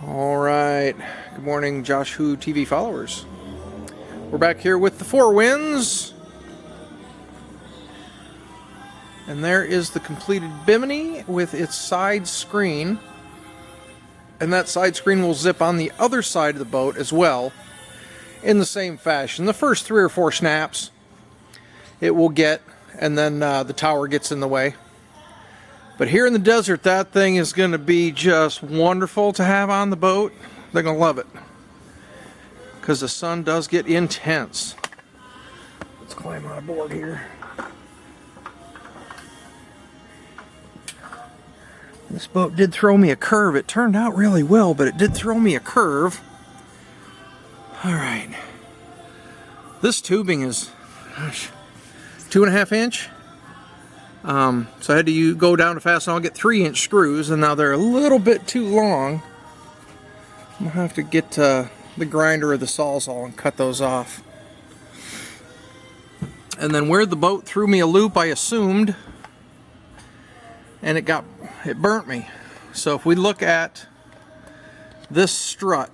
All right, good morning, Josh Who TV followers. We're back here with the Four Winds, and there is the completed bimini with its side screen, and that side screen will zip on the other side of the boat as well in the same fashion. The first 3 or 4 snaps it will get, and then the tower gets in the way. But here in the desert, that thing is going to be just wonderful to have on the boat. They're going to love it, because the sun does get intense. Let's climb on board here. This boat did throw me a curve. It turned out really well, but it did throw me a curve. All right. This tubing is, gosh, 2.5 inch. So I had to go down to fasten. I'll get 3-inch screws, and now they're a little bit too long. I'm gonna have to get the grinder or the sawzall and cut those off. And then where the boat threw me a loop, I assumed, and it burnt me. So if we look at this strut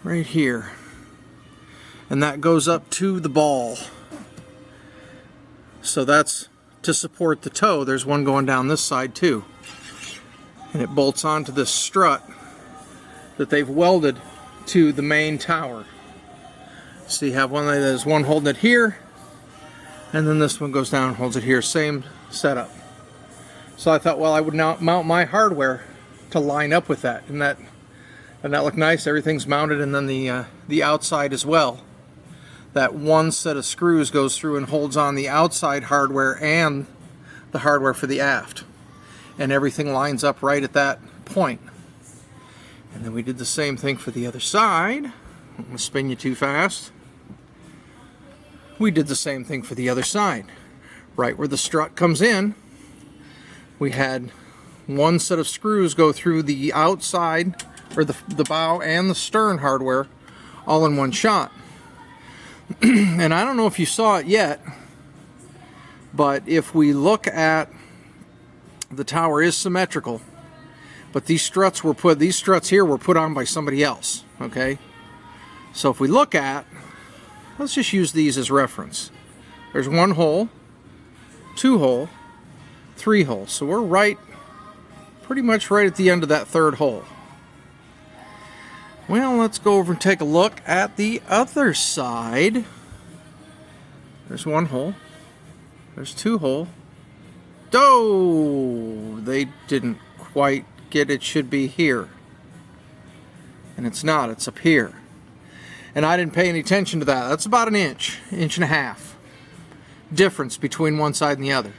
right here, and that goes up to the ball, so that's to support the toe. There's one going down this side too, and it bolts onto this strut that they've welded to the main tower. So you have there's one holding it here, and then this one goes down and holds it here. Same setup. So I thought, well, I would now mount my hardware to line up with that, and that look nice. Everything's mounted, and then the outside as well. That one set of screws goes through and holds on the outside hardware and the hardware for the aft. And everything lines up right at that point. And then we did the same thing for the other side. I'm going to spin you too fast. We did the same thing for the other side. Right where the strut comes in, we had one set of screws go through the outside, or the bow and the stern hardware, all in one shot. And I don't know if you saw it yet, but if we look at the tower is symmetrical, but these struts here were put on by somebody else. Okay, so if we look at, let's just use these as reference. There's 1 hole, 2 hole, 3 holes. So we're pretty much right at the end of that 3rd hole. Well, let's go over and take a look at the other side. There's 1 hole. There's 2 hole. Oh, they didn't quite get it. Should be here. And it's not. It's up here. And I didn't pay any attention to that. That's about 1 inch, 1.5 inches difference between one side and the other.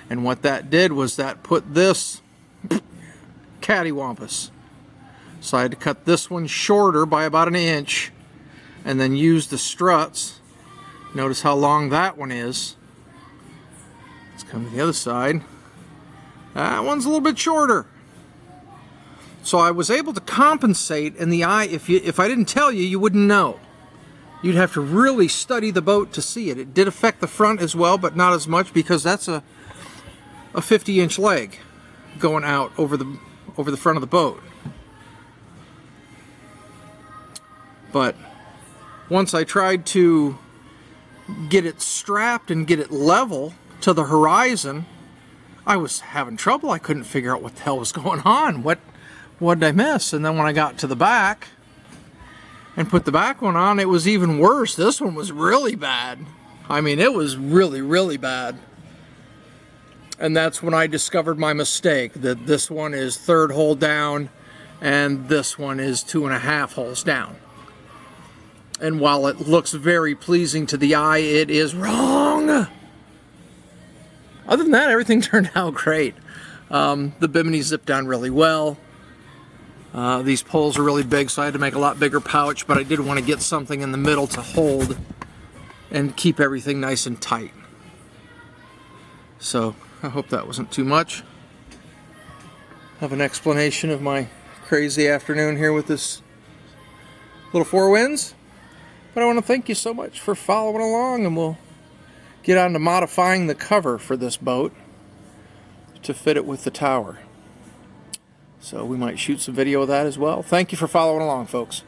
And what that did was that put this cattywampus. So I had to cut this one shorter by about 1 inch, and then use the struts. Notice how long that one is. Let's come to the other side. That one's a little bit shorter. So I was able to compensate in the eye. If I didn't tell you, you wouldn't know. You'd have to really study the boat to see it. It did affect the front as well, but not as much, because that's a 50-inch leg going out over the front of the boat. But once I tried to get it strapped and get it level to the horizon, I was having trouble. I couldn't figure out what the hell was going on. What did I miss? And then when I got to the back and put the back one on, it was even worse. This one was really bad. I mean, it was really, really bad. And that's when I discovered my mistake, that this one is 3rd hole down and this one is 2.5 holes down. And while it looks very pleasing to the eye, it is wrong. Other than that, everything turned out great. The bimini zipped down really well. These poles are really big, so I had to make a lot bigger pouch, but I did want to get something in the middle to hold and keep everything nice and tight. So I hope that wasn't too much. Have an explanation of my crazy afternoon here with this little Four Winds. But I want to thank you so much for following along, and we'll get on to modifying the cover for this boat to fit it with the tower. So we might shoot some video of that as well. Thank you for following along, folks.